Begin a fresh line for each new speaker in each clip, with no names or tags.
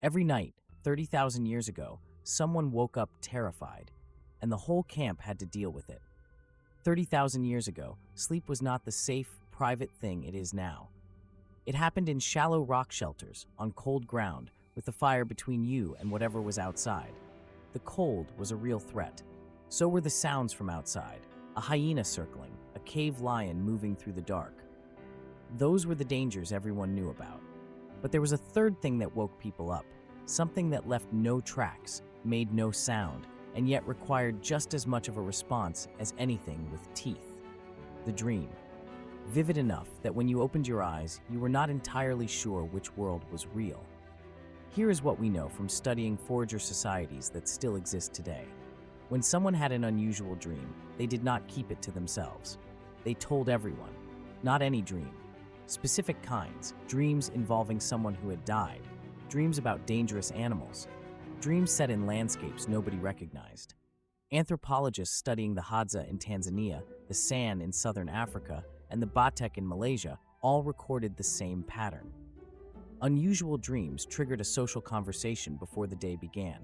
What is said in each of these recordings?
Every night, 30,000 years ago, someone woke up terrified, and the whole camp had to deal with it. 30,000 years ago, sleep was not the safe, private thing it is now. It happened in shallow rock shelters, on cold ground, with the fire between you and whatever was outside. The cold was a real threat. So were the sounds from outside, a hyena circling, a cave lion moving through the dark. Those were the dangers everyone knew about. But there was a third thing that woke people up, something that left no tracks, made no sound, and yet required just as much of a response as anything with teeth. The dream. Vivid enough that when you opened your eyes, you were not entirely sure which world was real. Here is what we know from studying forager societies that still exist today. When someone had an unusual dream, they did not keep it to themselves. They told everyone. Not any dream. Specific kinds, dreams involving someone who had died, dreams about dangerous animals, dreams set in landscapes nobody recognized. Anthropologists studying the Hadza in Tanzania, the San in southern Africa, and the Batek in Malaysia all recorded the same pattern. Unusual dreams triggered a social conversation before the day began.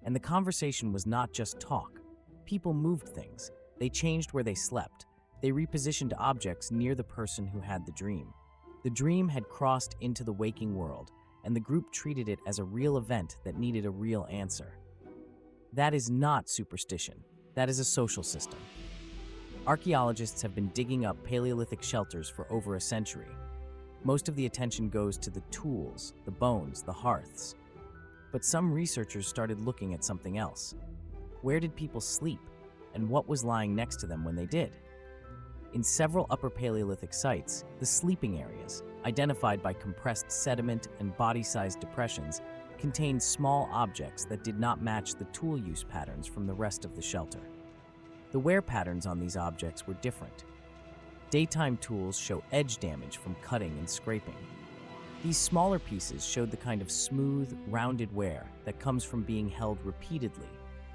And the conversation was not just talk. People moved things. They changed where they slept. They repositioned objects near the person who had the dream. The dream had crossed into the waking world, and the group treated it as a real event that needed a real answer. That is not superstition. That is a social system. Archaeologists have been digging up Paleolithic shelters for over a century. Most of the attention goes to the tools, the bones, the hearths. But some researchers started looking at something else. Where did people sleep, and what was lying next to them when they did? In several Upper Paleolithic sites, the sleeping areas, identified by compressed sediment and body-sized depressions, contained small objects that did not match the tool use patterns from the rest of the shelter. The wear patterns on these objects were different. Daytime tools show edge damage from cutting and scraping. These smaller pieces showed the kind of smooth, rounded wear that comes from being held repeatedly,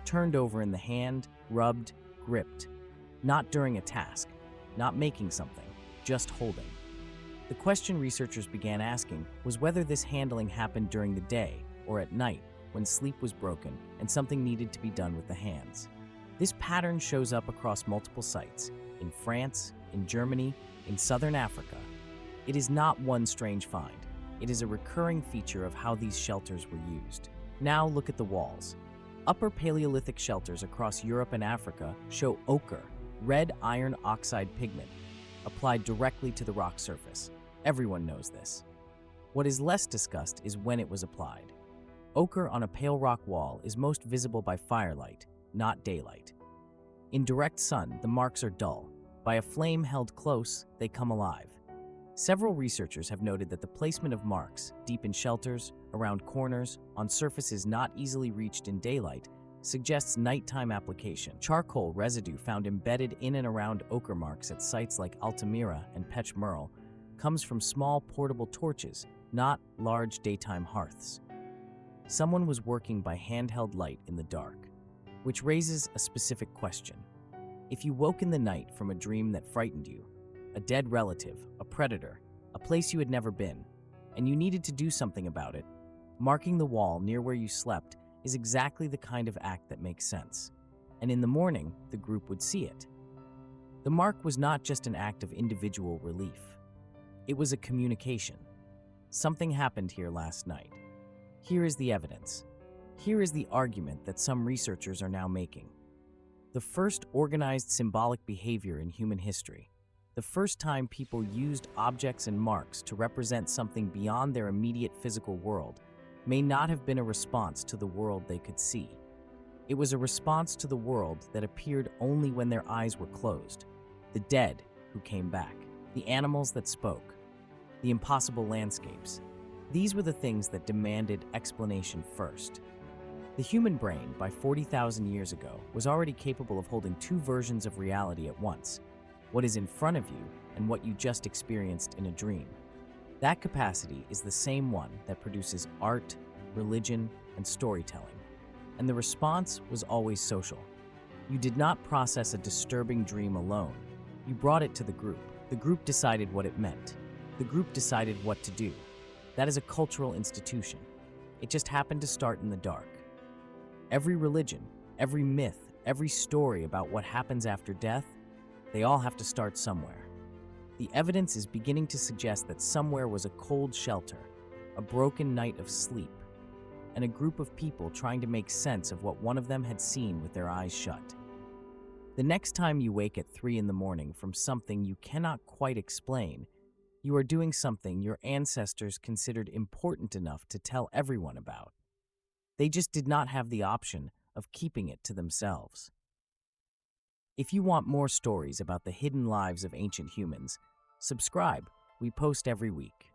turned over in the hand, rubbed, gripped, not during a task, not making something, just holding. The question researchers began asking was whether this handling happened during the day or at night when sleep was broken and something needed to be done with the hands. This pattern shows up across multiple sites, in France, in Germany, in southern Africa. It is not one strange find. It is a recurring feature of how these shelters were used. Now look at the walls. Upper Paleolithic shelters across Europe and Africa show ochre, red iron oxide pigment, applied directly to the rock surface. Everyone knows this. What is less discussed is when it was applied. Ochre on a pale rock wall is most visible by firelight, not daylight. In direct sun, the marks are dull. By a flame held close, they come alive. Several researchers have noted that the placement of marks, deep in shelters, around corners, on surfaces not easily reached in daylight, suggests nighttime application. Charcoal residue found embedded in and around ochre marks at sites like Altamira and Pech Merle comes from small portable torches, not large daytime hearths. Someone was working by handheld light in the dark, which raises a specific question. If you woke in the night from a dream that frightened you, a dead relative, a predator, a place you had never been, and you needed to do something about it, marking the wall near where you slept is exactly the kind of act that makes sense. And in the morning, the group would see it. The mark was not just an act of individual relief. It was a communication. Something happened here last night. Here is the evidence. Here is the argument that some researchers are now making. The first organized symbolic behavior in human history. The first time people used objects and marks to represent something beyond their immediate physical world may not have been a response to the world they could see. It was a response to the world that appeared only when their eyes were closed. The dead who came back, the animals that spoke, the impossible landscapes. These were the things that demanded explanation first. The human brain, by 40,000 years ago, was already capable of holding two versions of reality at once, what is in front of you and what you just experienced in a dream. That capacity is the same one that produces art, religion, and storytelling. And the response was always social. You did not process a disturbing dream alone. You brought it to the group. The group decided what it meant. The group decided what to do. That is a cultural institution. It just happened to start in the dark. Every religion, every myth, every story about what happens after death, they all have to start somewhere. The evidence is beginning to suggest that somewhere was a cold shelter, a broken night of sleep, and a group of people trying to make sense of what one of them had seen with their eyes shut. The next time you wake at 3 in the morning from something you cannot quite explain, you are doing something your ancestors considered important enough to tell everyone about. They just did not have the option of keeping it to themselves. If you want more stories about the hidden lives of ancient humans, subscribe. We post every week.